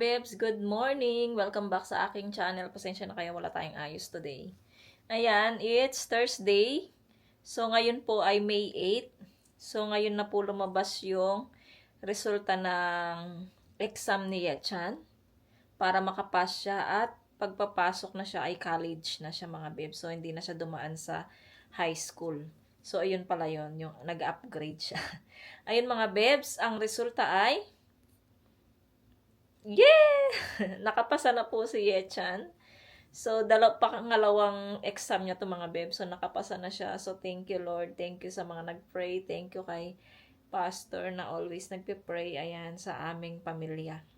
Bebs, good morning! Welcome back sa aking channel. Pasensya na kaya wala tayong ayos today. Ayan, it's Thursday. So, ngayon po ay May 8. So, ngayon na po lumabas yung resulta ng exam ni Yechan para makapass siya at pagpapasok na siya ay college na siya mga Bebs. So, hindi na siya dumaan sa high school. So, ayun pala yun, yung nag-upgrade siya. Ayun mga Bebs, ang resulta ay yeah! Nakapasa na po si Yechan. So, pangalawang exam niya to mga beb. So, nakapasa na siya. So, thank you Lord. Thank you sa mga nag-pray. Thank you kay Pastor na always nagpe-pray. Ayan, sa aming pamilya.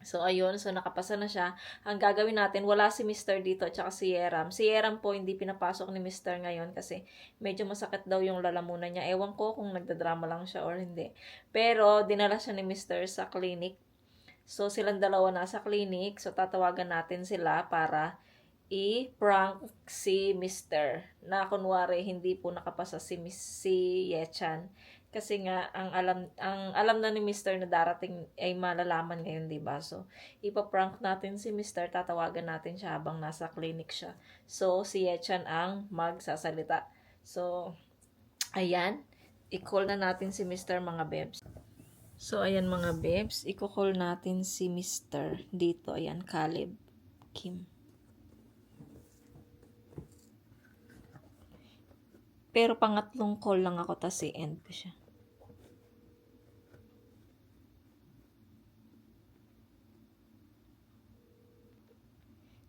So, ayun. So, nakapasa na siya. Ang gagawin natin, wala si Mr. dito at saka si Yeram. Si Yeram po, hindi pinapasok ni Mr. ngayon kasi medyo masakit daw yung lalamunan niya. Ewan ko kung nagdadrama lang siya or hindi. Pero, dinala siya ni Mr. sa clinic. So, silang dalawa nasa clinic. So, tatawagan natin sila para i-prank si Mr. Na kunwari, hindi po nakapasa si Yechan. Kasi nga, ang alam na ni Mr. na darating ay malalaman ngayon, diba? So, ipaprank natin si Mr. Tatawagan natin siya habang nasa clinic siya. So, si Yechan ang magsasalita. So, ayan. I-call na natin si Mr. mga bebs. So, ayan mga bebs, i-call natin si Mr. dito. Ayan, Caleb Kim. Pero pangatlong call lang ako, tas i-end ko siya.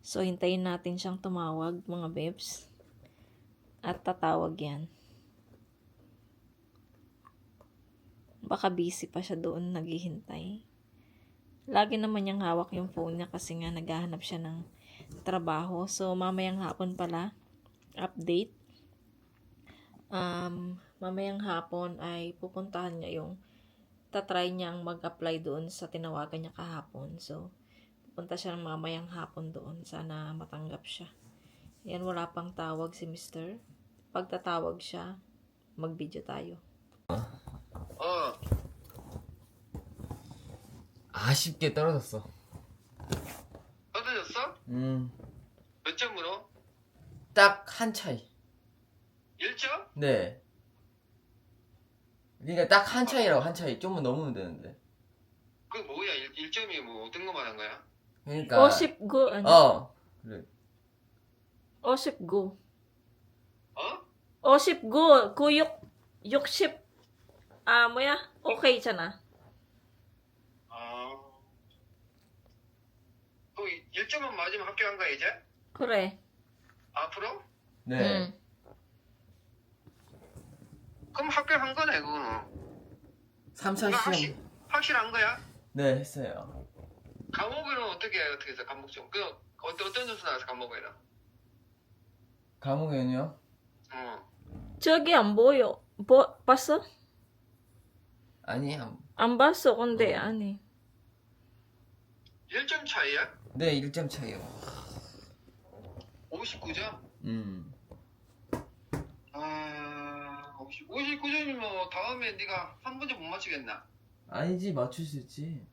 So, hintayin natin siyang tumawag mga bebs. At tatawag yan. Baka busy pa siya doon naghihintay. Lagi naman niyang hawak yung phone niya kasi nga naghahanap siya ng trabaho. So, mamayang hapon pala, update. Mamayang hapon ay pupuntahan niya yung tatry niyang mag-apply doon sa tinawagan niya kahapon. So, pupunta siya ng mamayang hapon doon. Sana matanggap siya. Yan, wala pang tawag si Mr. Pagtatawag siya, mag-video tayo. 아쉽게 떨어졌어. 떨어졌어? 몇 점으로? 딱 한 차이. 1점? 네. 그러니까 딱 한 차이라고 한 차이. 좀만 넘으면 되는데. 그 뭐야? 1점이 뭐 어떤 거 말한 거야? 그러니까. 50고, 그래. 50고. 어? 50고, 60, 뭐야? Okay 있잖아. 그 1점만 맞으면 합격한 거야 이제? 그래. 앞으로? 네. 그럼 합격한 거네 그거는. 3차 그거 시험. 확실한 거야? 네, 했어요. 과목은 어떻게 해서 과목 좀? 그 어떤 점수 나와서 과목에는? 과목에는요? 저기 안 보여. 봤어? 아니, 안 봤어. 근데 아니. 1점 차이야? 네, 1점 차이요. 59점? 59점이면 다음에 네가 한 문제 못 맞추겠나? 아니지, 맞출 수 있지.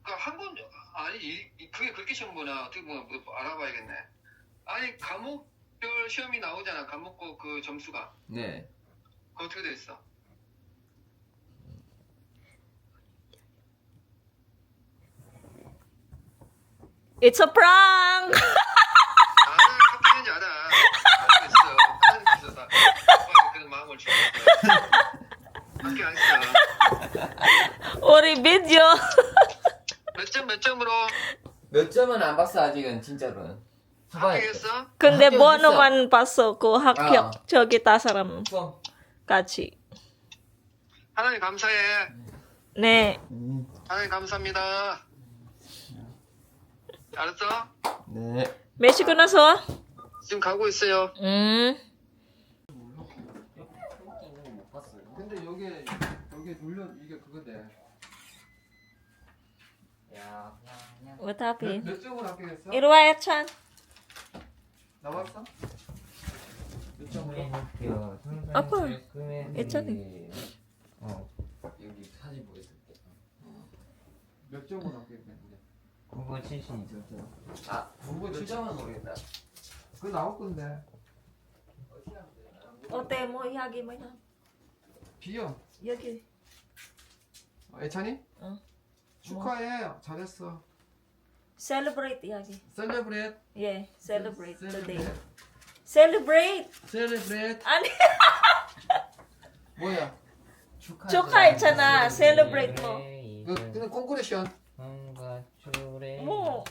그러니까 한 번, 아니, 그게 그렇게 시험 보나? 어떻게 보면 뭐 알아봐야겠네. 아니, 과목별 시험이 나오잖아. 과목 그 점수가. 네. 그거 어떻게 돼 있어? It's a prank! 합격인지 알아. 알고 있어. 하나님께서 다 오빠에게 그런 마음을 주셨어. 합격했어. 우리 비디오. 몇 점으로 몇 점은 안 봤어, 아직은, 진짜로는. 합격했어? 근데 합격했어. 번호만 봤어. 그 합격. 아. 저기 다 사람 수험. 같이. 하나님 감사해. 네. 하나님 감사합니다. 알았어? 네. 메시고 나서? 지금 가고 있어요. 못 봤어요. 근데 여기 눌려 이게 그거대. 야, 그냥. What happened? 몇 점으로 합격했어? 이리와 예찬. 나왔어? 몇 점으로 합격? 아빠, 예찬이. 여기 사진 보여줄게. 몇 점으로 합격했는데? 문고 출신이죠. 아, 문구 출장은 모르겠다. 그거 나올 건데. Ote mo, ihagi mo yan. 비요. Yagi. 애찬이? 응. 축하해. 잘했어. Celebrate, ihagi. 셀레브레이트. Yeah, celebrate today. Celebrate! 셀레브레이트. 아니, 뭐야? 축하했잖아. Celebrate mo. 그냥 콩쿠레션. 뭐?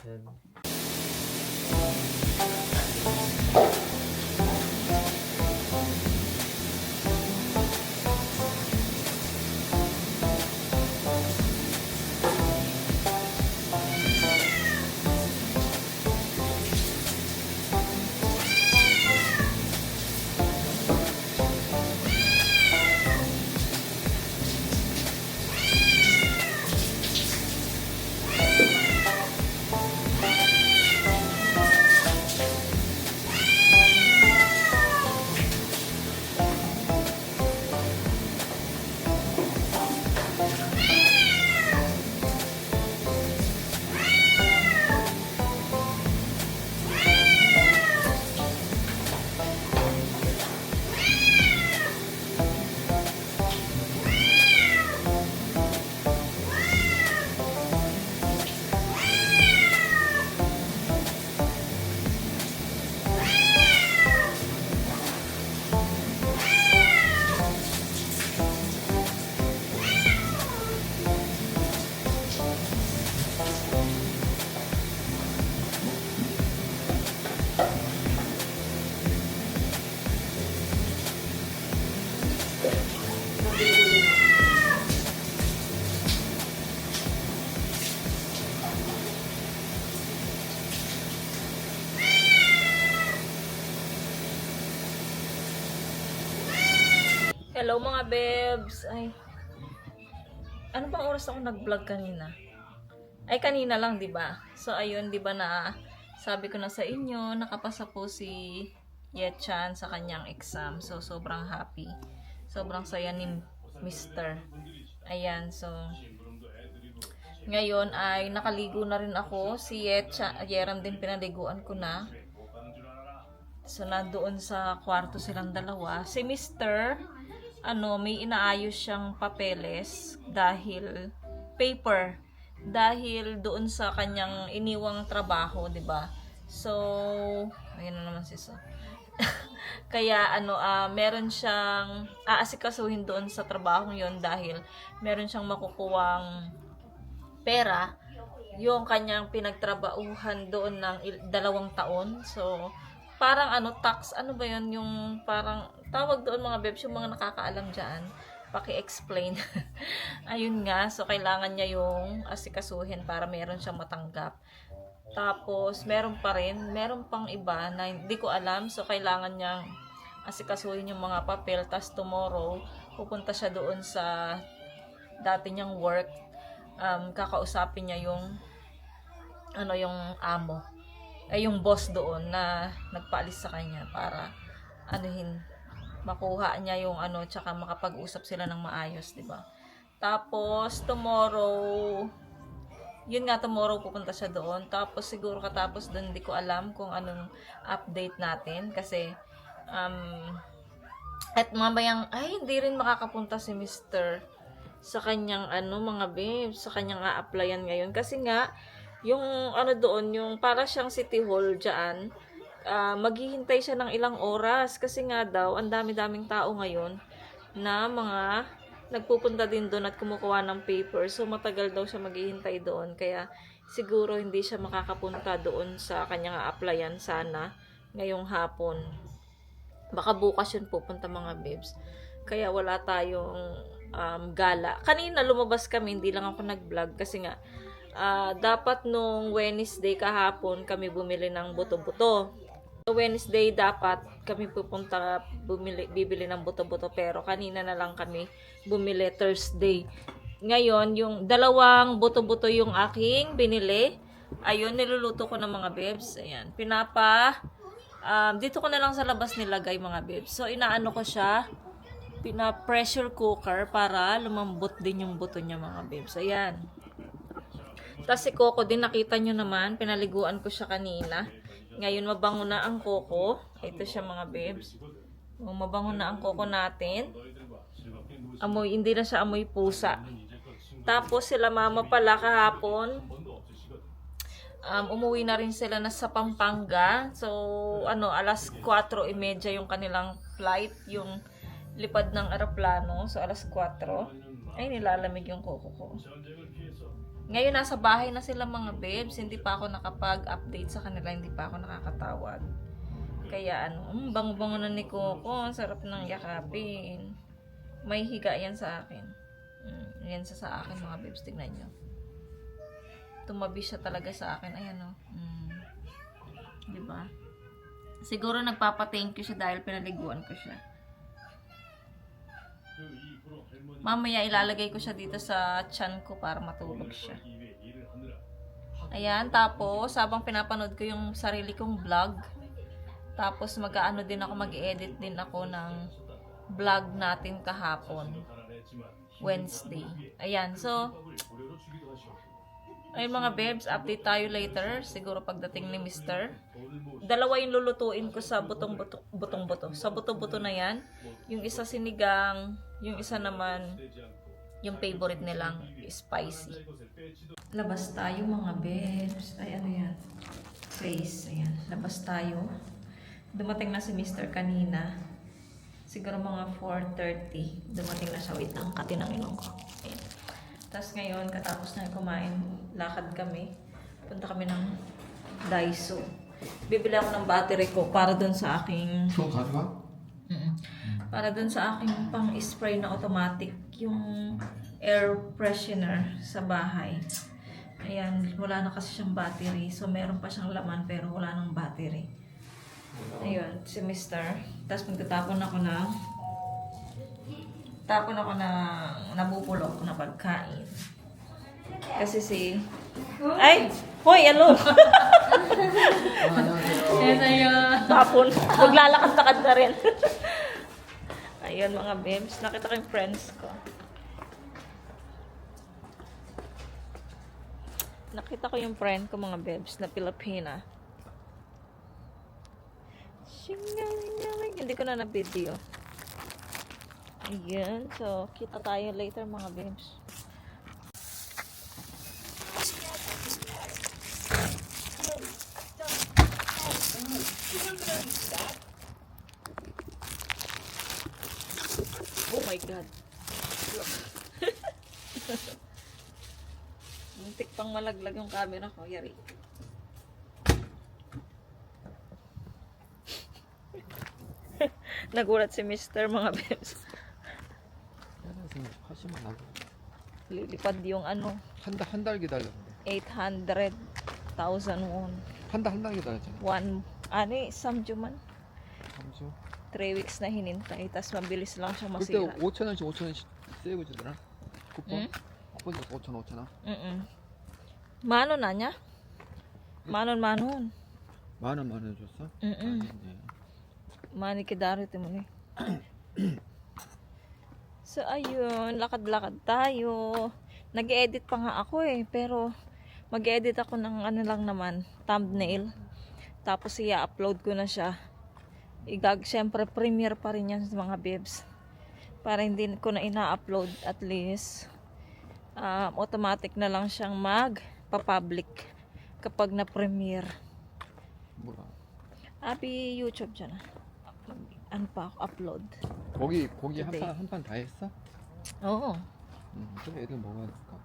Hello mga bebs. Ay. Ano bang oras ako nag-vlog kanina? Ay kanina lang, 'di ba? So ayun, 'di ba na sabi ko na sa inyo, nakapasa po si Yechan sa kanyang exam. So sobrang happy. Sobrang saya ni Mr. Ayan, so ngayon ay nakaligo na rin ako. Si Yeran din pinaliguan ko na. So nandoon sa kwarto silang dalawa. Si Mr. May inaayos siyang papeles dahil paper dahil doon sa kanyang iniwang trabaho, 'di ba? So, ayun na naman si So. Kaya meron siyang aasikasuhin doon sa trabahong 'yon dahil meron siyang makukuwang pera yung kanyang pinagtrabahuhan doon ng 2 taon. So, parang tax, ba yun, yung parang, tawag doon mga bebs, yung mga nakakaalam dyan, paki-explain. Ayun nga, so kailangan niya yung asikasuhin para meron siyang matanggap. Tapos, meron pang iba na hindi ko alam, so kailangan niyang asikasuhin yung mga papel, tas tomorrow, pupunta siya doon sa dati niyang work, kakausapin niya yung amo. Yung boss doon na nagpaalis sa kanya para makuha niya yung tsaka makapag-usap sila ng maayos, 'di ba? Tapos tomorrow pupunta siya doon. Tapos siguro katapos doon, hindi ko alam kung anong update natin kasi at mamayang hindi rin makakapunta si Mr. sa kanyang mga babes, sa kanyang a-applyan ngayon kasi nga yung doon, yung para siyang city hall dyan, maghihintay siya ng ilang oras kasi nga daw, ang dami-daming tao ngayon na mga nagpupunta din doon at kumukuha ng paper. So, matagal daw siya maghihintay doon. Kaya, siguro hindi siya makakapunta doon sa kanyang applyan sana ngayong hapon. Baka bukas yun pupunta mga babes. Kaya wala tayong gala. Kanina lumabas kami, hindi lang ako nag-vlog kasi nga dapat nung Wednesday kahapon kami bumili ng buto-buto. So, Wednesday dapat kami bibili ng buto-buto, pero kanina na lang kami bumili Thursday. Ngayon, yung 2 buto-buto yung aking binili. Ayun, niluluto ko ng mga bebs. Ayan, dito ko na lang sa labas nilagay mga bebs. So, inaano ko siya, pressure cooker para lumambot din yung buto niya mga bebs. Ayan. Tapos si Coco din, nakita nyo naman, pinaliguan ko siya kanina. Ngayon, mabango na ang Coco. Ito siya mga bebs. Mabango na ang Coco natin. Amoy, hindi na siya amoy pusa. Tapos sila mama pala kahapon, umuwi na rin sila na sa Pampanga. So, alas 4:30 yung kanilang flight, yung lipad ng eroplano. So, alas 4. Ay, nilalamig yung Coco ko. Ngayon, nasa bahay na sila mga bebs. Hindi pa ako nakapag-update sa kanila. Hindi pa ako nakakatawag. Kaya, bango-bango na ni Coco. Ang sarap ng yakapin. May higa yan sa akin. Yan sa akin mga bebs. Tignan nyo. Tumabi siya talaga sa akin. Ayan o. Diba? Siguro nagpapa-thank you siya dahil pinaliguan ko siya. Mamaya ilalagay ko siya dito sa tiyan ko para matulog siya. Ayan. Tapos, habang pinapanood ko yung sarili kong vlog, tapos mag-ano din ako, mag-edit din ako ng vlog natin kahapon. Wednesday. Ayan. So, ayun mga bebs, update tayo later. Siguro pagdating ni Mr. Dalawa yung lulutuin ko sa butong-buto. Sa buto-buto na yan. Yung isa sinigang, yung isa naman, yung favorite nilang spicy. Labas tayo mga bebs. Ay, ano yan? Face. Ayan. Labas tayo. Dumating na si Mr. kanina. Siguro mga 4:30. Dumating na siya. Wait lang, katinangin ko. Ayan. Tapos ngayon, katapos na kumain, lakad kami. Punta kami ng Daiso. Bibili ako ng battery ko para dun sa aking... 그거 가져가? Para dun sa aking pang-spray na automatic, yung air freshener sa bahay. Ayan, wala na kasi siyang battery. So, meron pa siyang laman pero wala nang battery. Ayun, si Mr. Tapos magtatapon ako ng nabubulok na pagkain. Kasi si... Ay! Hoy, ano? 안녕하세요. Tapon. Maglalakad-lakad na rin. Ayun mga bebs. Nakita ko yung friends ko. Nakita ko yung friend ko mga bebs na Pilipina. Hindi ko na na-video. Ayan. So, kita tayo later mga bebs. Oh my God. Muntik pang malaglag yung camera ko. Yari. Nagulat si Mr. mga bebs. 하시면 나고. Lilipad yung ano, 한 달 기다렸는데. 800,000 won. 한 달 기다렸잖아. Samjuman. 3주. 3 weeks na hinintay. Tapos mabilis lang siyang 그때 masira. 5,000원씩 세이브 주더라. 쿠폰. 응? 쿠폰 줬어 5,000원. Mano na niya? Manon. 만원 줬어? 응. 아니네. Mani kidaro ito mo ni. So, ayun. Lakad-lakad tayo. Nag-edit pa nga ako pero mag-edit ako ng ano lang naman, thumbnail. Tapos i-upload ko na siya. Siyempre, premiere pa rin yan sa mga bebs. Para hindi ko na ina-upload, at least automatic na lang siyang mag-public kapag na-premiere. 뭐라? Abi YouTube dyan. Ano pa ako upload? 고기 Today. 한 판 다 했어? Oo. 그래 애들 먹어야 될까?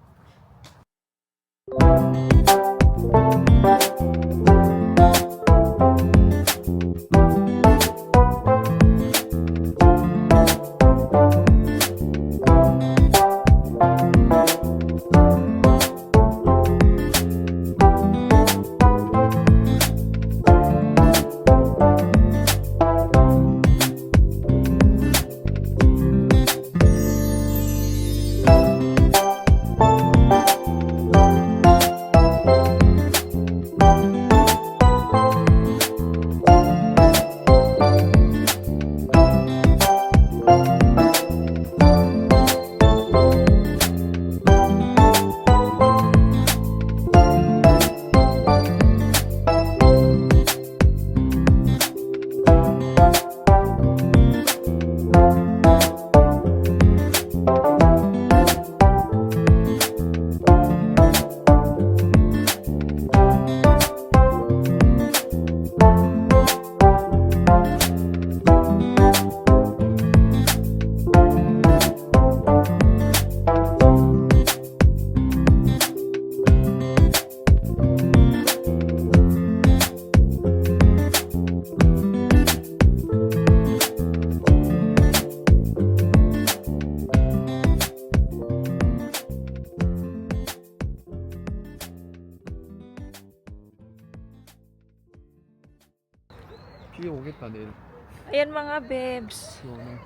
Ayan mga bebs. 시원해.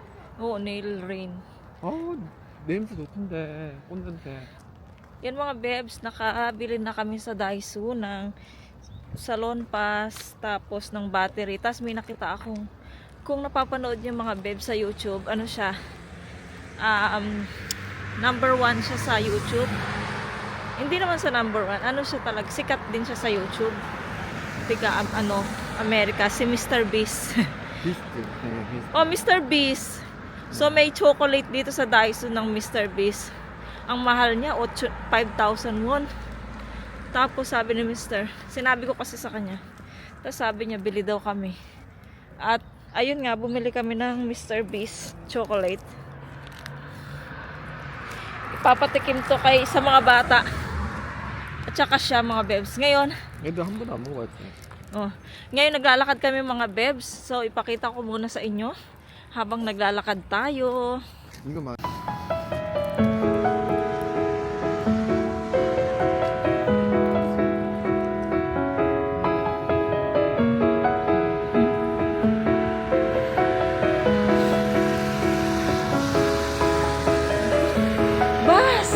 Oo, nail rain. 냄새 좋던데. 꽃 냄새. Yan mga bebs, nakabili na kami sa Daiso ng salon pass, tapos ng battery. Tapos may nakita akong, kung napapanood niyo mga bebs sa YouTube, ano siya, number 1 siya sa YouTube. Hindi naman sa number 1, ano siya talaga, sikat din siya sa YouTube. Tiga, America, si Mr. Beast. 비스트. 네, 비스트. Oh, Mr. Beast. So, may chocolate dito sa Daiso ng Mr. Beast. Ang mahal niya, 5,000 won. Tapos, sabi ni Mr. Sinabi ko kasi sa kanya. Tapos, sabi niya, bili daw kami. At, ayun nga, bumili kami ng Mr. Beast chocolate. Ipapatikim to kay sa mga bata. At saka siya, mga bebs. Ngayon, 얘도 한 번도 안 먹어봤지. ngayon naglalakad kami mga bebs. So, ipakita ko muna sa inyo habang naglalakad tayo. 이거 막. Bus!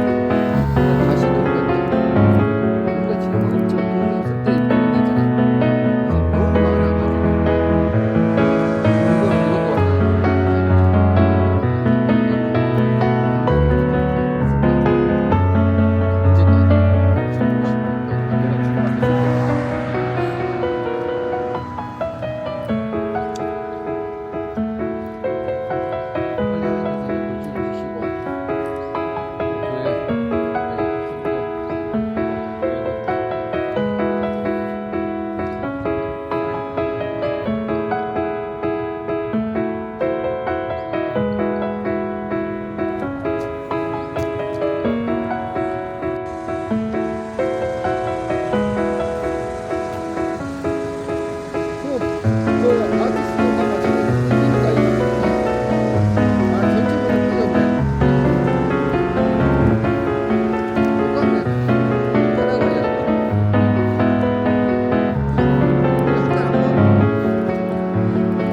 다시 돌렸는데 우리가 지금 엄청 돈 없을 때 있잖아. 너무 많아가지고 이것도 언제까지 주고 싶으니까 내가 주문해줄 거야. 빨리 하면서 좀 주시고.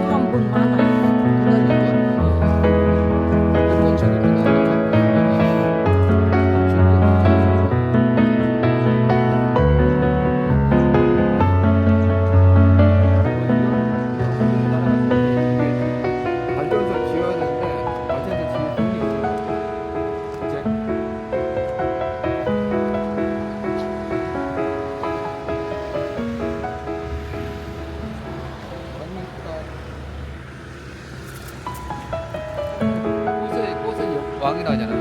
Ambon mana? 발전소 지어야 되는데 발전소 지을 돈이 없어. 이제 너무 이쁘다. 꽃의 왕이라잖아.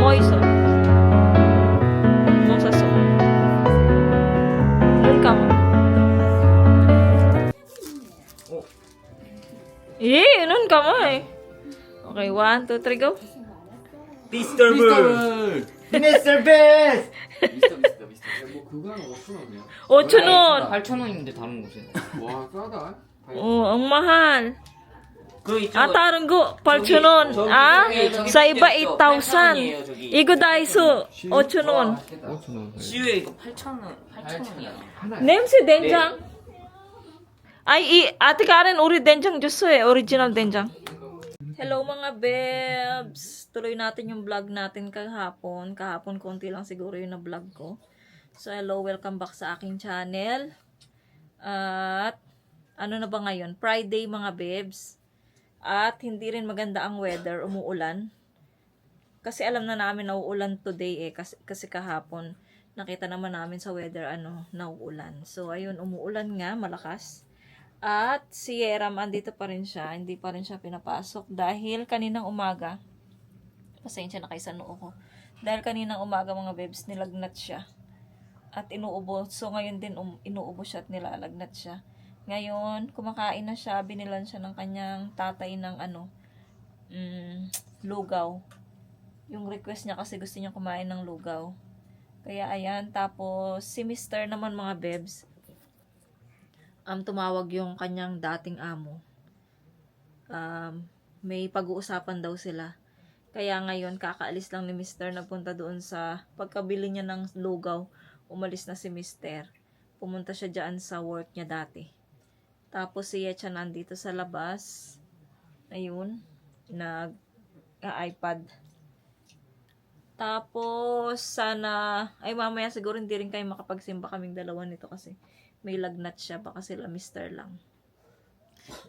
Mo 있어. 뭐 샀어? 눈 감아. 예, 눈 감아. Okay, 1, 2, 3, go. 미스터 불! 미스터 베스트! 뭐 그거 하나 5,000원이야. 5,000원. 8,000원인데 다른 곳에. 와 싸다. Ang mahal. 그 이쪽 Daron ko, 8,000원. Sa iba 8,000. Igo Daiso, 8,000원. 5,000원. CU에 이거 8,000원이야. 하나. 냄새 된장. Ate Karen, uri denjang juso eh. Original denjang. Hello mga bebs! Tuloy natin yung vlog natin kahapon. Kahapon konti lang siguro yung na-vlog ko. So hello, welcome back sa aking channel. At ano na ba ngayon? Friday mga bebs. At hindi rin maganda ang weather, umuulan. Kasi alam na namin na uulan today eh, kasi kahapon nakita naman namin sa weather nauulan. So ayun, umuulan nga, malakas. At si Yeram, andito pa rin siya. Hindi pa rin siya pinapasok. Dahil kaninang umaga, pasensya na kay sa noo ko. Dahil kaninang umaga mga bebs, nilagnat siya. At inuubo. So ngayon din inuubo siya at nilalagnat siya. Ngayon, kumakain na siya. Binilan siya ng kanyang tatay ng lugaw. Yung request niya kasi gusto niya kumain ng lugaw. Kaya ayan. Tapos si Mr. naman mga bebs, tumawag yung kanyang dating amo. May pag-uusapan daw sila. Kaya ngayon, kakaalis lang ni Mr. Napunta doon sa pagkabili niya ng lugaw. Umalis na si Mr. Pumunta siya dyan sa work niya dati. Tapos si Yecha nandito sa labas. Ayun, nag-iPad. Tapos, mamaya siguro hindi rin kayo makapagsimba kaming dalawa nito kasi may lagnat siya, baka sila Mr. lang.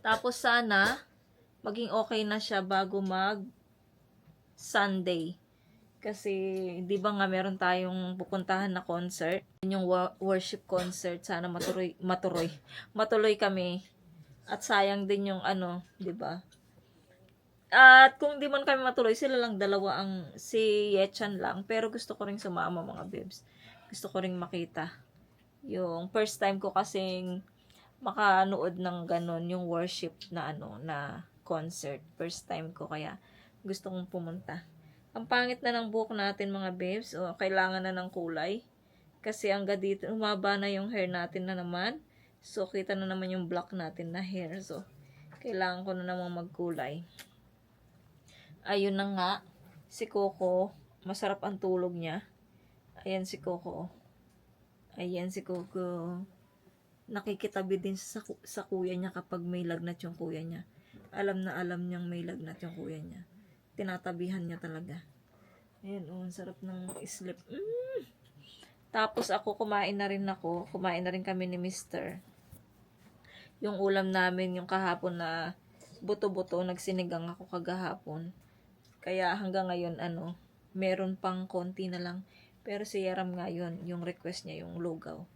Tapos sana, maging okay na siya bago Sunday. Kasi, di ba nga meron tayong pupuntahan na concert? Yung worship concert, sana matuloy kami. At sayang din yung di ba? At kung di man kami matuloy, sila lang dalawa si Yechan lang. Pero gusto ko ring sumama mga bebs. Gusto ko ring makita. Yung first time ko kasing makanood ng ganon, yung worship na na concert. First time ko, kaya gusto kong pumunta. Ang pangit na ng buhok natin mga babes, kailangan na ng kulay. Kasi hanggang dito, umaba na yung hair natin na naman. So, kita na naman yung black natin na hair. So, kailangan ko na naman magkulay. Ayun na nga, si Coco, masarap ang tulog niya. Ayan si Coco. Ayan si Coco. Nakikitabi din sa kuya niya kapag may lagnat yung kuya niya. Alam na alam niyang may lagnat yung kuya niya. Tinatabihan niya talaga. Ayan, sarap ng sleep. Tapos kumain na rin kami ni Mr. Yung ulam namin, yung kahapon na buto-buto, nagsinigang ako kagahapon. Kaya hanggang ngayon, meron pang konti na lang. Pero si Yeram ngayon, yung request niya, yung lugaw.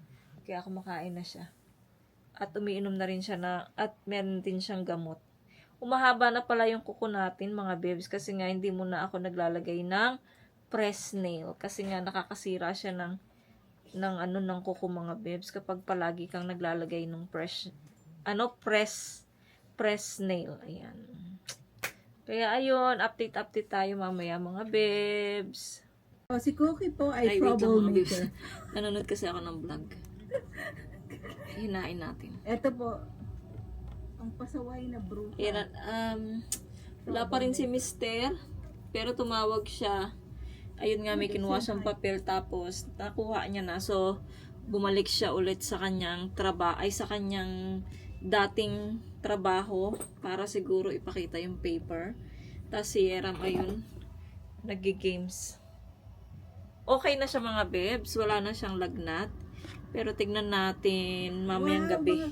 Kaya kumakain na siya. At umiinom na rin siya at meron din siyang gamot. Umahaba na pala yung kuko natin, mga babes, kasi nga hindi muna ako naglalagay ng press nail. Kasi nga nakakasira siya ng kuko, mga babes, kapag palagi kang naglalagay ng press nail. Ayan. Kaya ayun, update tayo mamaya, mga babes. Si Cookie po ay Wait lang, mga troublemaker. babes. Nanonood kasi ako ng vlog. Hinain natin. Ito po, ang pasaway na brutal. Wala pa rin si Mr. Pero tumawag siya. Ayun nga, may kinuha siyang papel tapos nakuha niya na. So, bumalik siya ulit sa kanyang sa kanyang dating trabaho para siguro ipakita yung paper. Tapos si Yeram, ayun, nag-games. Okay na siya mga bebs, wala na siyang lagnat. Pero tignan natin mamayang gabi.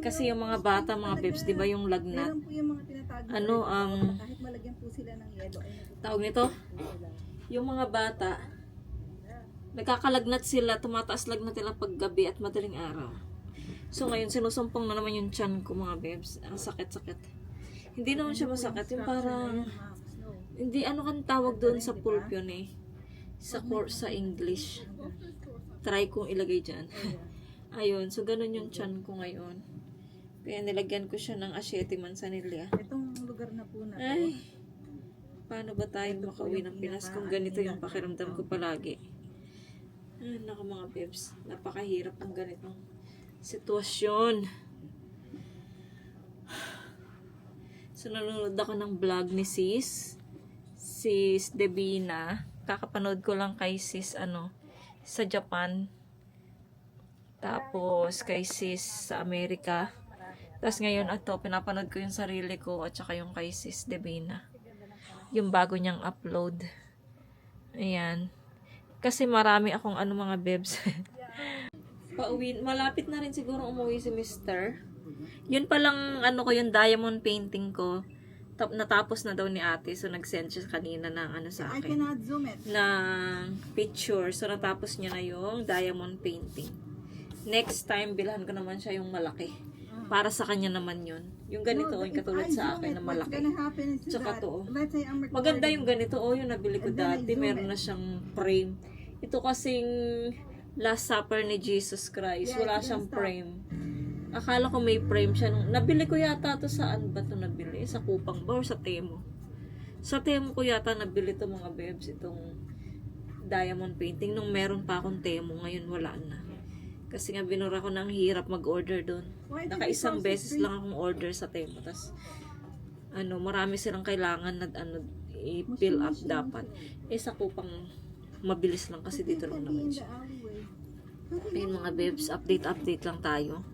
Kasi yung mga bata, mga bebs, di ba yung lagnat? Meron po yung mga tinatawag kahit malagyan po sila ng yelo ay Tawag nito? Yung mga bata, nagkakalagnat sila, tumataas lagnat nila pag gabi at madaling araw. So ngayon, sinusumpong na naman yung tiyan ko, mga bebs. Ang sakit-sakit. Hindi naman siya masakit. Yung parang, hindi, kan tawag doon sa pulp yun eh. Sa English. Try kong ilagay dyan. Ayun, so ganun yung tiyan ko ngayon. Kaya nilagyan ko siya ng Asiete Manzanilla. itong lugar na po na to. Ay, paano ba tayo makauwi ng Pinas kung ganito yung pakiramdam ko palagi? Ay, naku mga bebs, napakahirap ng ganitong sitwasyon. So, nanonood ako ng vlog ni Sis Devina. Kakapanood ko lang kay Sis, sa Japan. Tapos, kay Sis sa Amerika. Tapos ngayon, pinapanood ko yung sarili ko at saka yung kay Sis Devina. Yung bago niyang upload. Ayan. Kasi marami akong mga bebs. Pauwi, malapit na rin siguro umuwi si Mr. Yun palang ko yung diamond painting ko. Natapos na daw ni ate. So, nag-send siya kanina ng sa I akin. cannot zoom it. Ng picture. So, natapos niya na yung diamond painting. Next time, bilhan ko naman siya yung malaki. Para sa kanya naman yun. Yung ganito, No, yung if katulad I sa zoom akin it, na what's malaki. gonna happen is Tsaka that, to. let's say I'm recording. Maganda yung ganito. Yung nabili ko And then I dati. zoom Meron it. na siyang frame. Ito kasing Last Supper ni Jesus Christ. Yeah, Wala it's siyang gonna stop. frame. Akala ko may frame siya. Nabili ko yata to saan ba to nabili? Sa Kupang ba or sa Temo? Sa Temo ko yata nabili to mga bebs. Itong diamond painting. Nung meron pa akong Temo. Ngayon wala na. Kasi nga binura ko ng hirap mag-order doon. Why did Naka-isang you beses post it? lang akong order sa Temo. Tas marami silang kailangan na i-fill up dapat. Sa Kupang mabilis lang kasi dito lang naman siya. Ayun mga bebs, update lang tayo.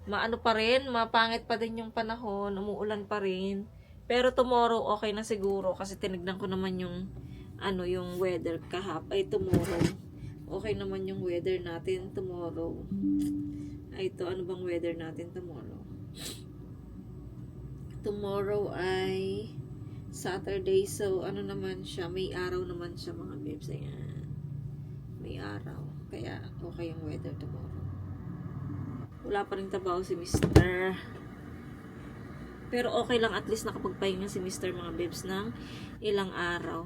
Maano pa rin, mapangit pa din yung panahon, umuulan pa rin. Pero tomorrow okay na siguro kasi tinignan ko naman yung yung weather tomorrow. Okay naman yung weather natin tomorrow. Ito, ano bang weather natin tomorrow? Tomorrow ay Saturday, so naman siya, may araw naman siya mga bebs. Ayan. May araw. Kaya okay yung weather tomorrow. Wala pa rin trabaho si Mr. Pero okay lang, at least nakapagpahinga si Mr. mga bebs ng ilang araw.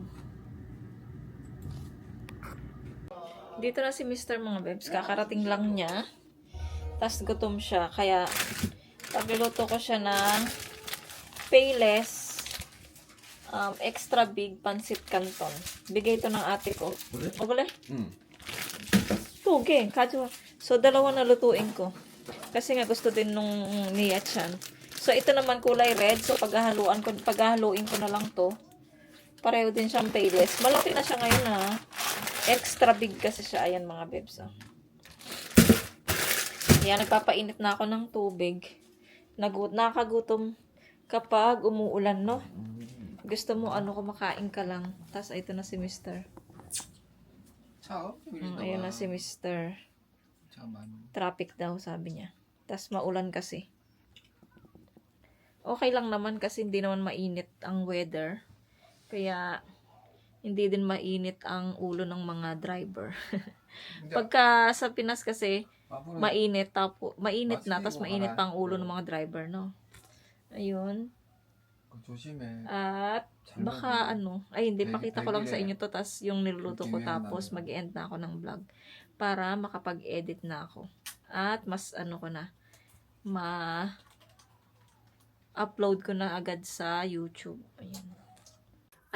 Dito na si Mr. mga bebs. Kakarating lang niya. Tapos gutom siya. Kaya pagluluto ko siya ng Payless extra big pancit canton. Bigay ito ng ate ko. O boleh? Okay, kajo. So, dalawa na lutuin ko. Kasi nga gusto din nung ni Yachan. So, ito naman kulay red. So, paghahaluin ko na lang to. Pareho din siyang Payless. Malaki na siya ngayon ha. Extra big kasi siya. Ayan mga bebs. Ayan, nagpapainit na ako ng tubig. Nakagutom kapag umuulan, no? Gusto mo kumakain ka lang. Tapos, ito na si Mr. Ciao. Ayan na si Mr. Traffic daw, sabi niya. Tapos maulan kasi. Okay lang naman kasi hindi naman mainit ang weather. Kaya hindi din mainit ang ulo ng mga driver. Pagka sa Pinas kasi mainit na tapos mainit pa ang ulo ng mga driver, no? Ayun. At baka hindi, pakita ko lang sa inyo to, tas yung niluluto ko, tapos mag-end na ako ng vlog para makapag-edit na ako. At mas ma-upload ko na agad sa YouTube.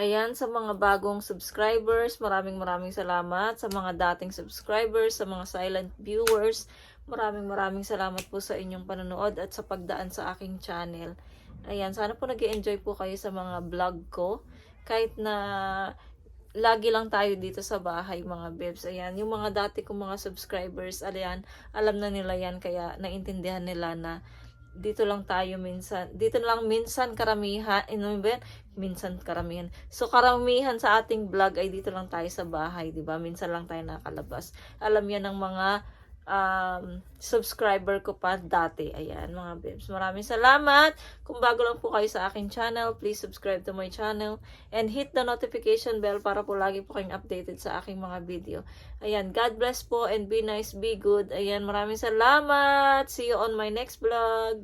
Ayan, sa mga bagong subscribers, maraming salamat. Sa mga dating subscribers, sa mga silent viewers, maraming salamat po sa inyong panonood at sa pagdaan sa aking channel. Ayan, sana po nag-i-enjoy po kayo sa mga vlog ko. Kahit na lagi lang tayo dito sa bahay mga bebs. Ayan, yung mga dati kong mga subscribers, alam na nila yan. Kaya naintindihan nila na dito lang tayo minsan. Dito lang minsan karamihan. Minsan karamihan. So karamihan sa ating vlog ay dito lang tayo sa bahay. Diba? Minsan lang tayo nakalabas. Alam yan ng mga subscriber ko pa dati. Ayan mga bebs, maraming salamat. Kung bago lang po kayo sa aking channel, please subscribe to my channel and hit the notification bell para po lagi po kayong updated sa aking mga video. Ayan, God bless po and be nice, be good. Ayan, maraming salamat. See you on my next vlog.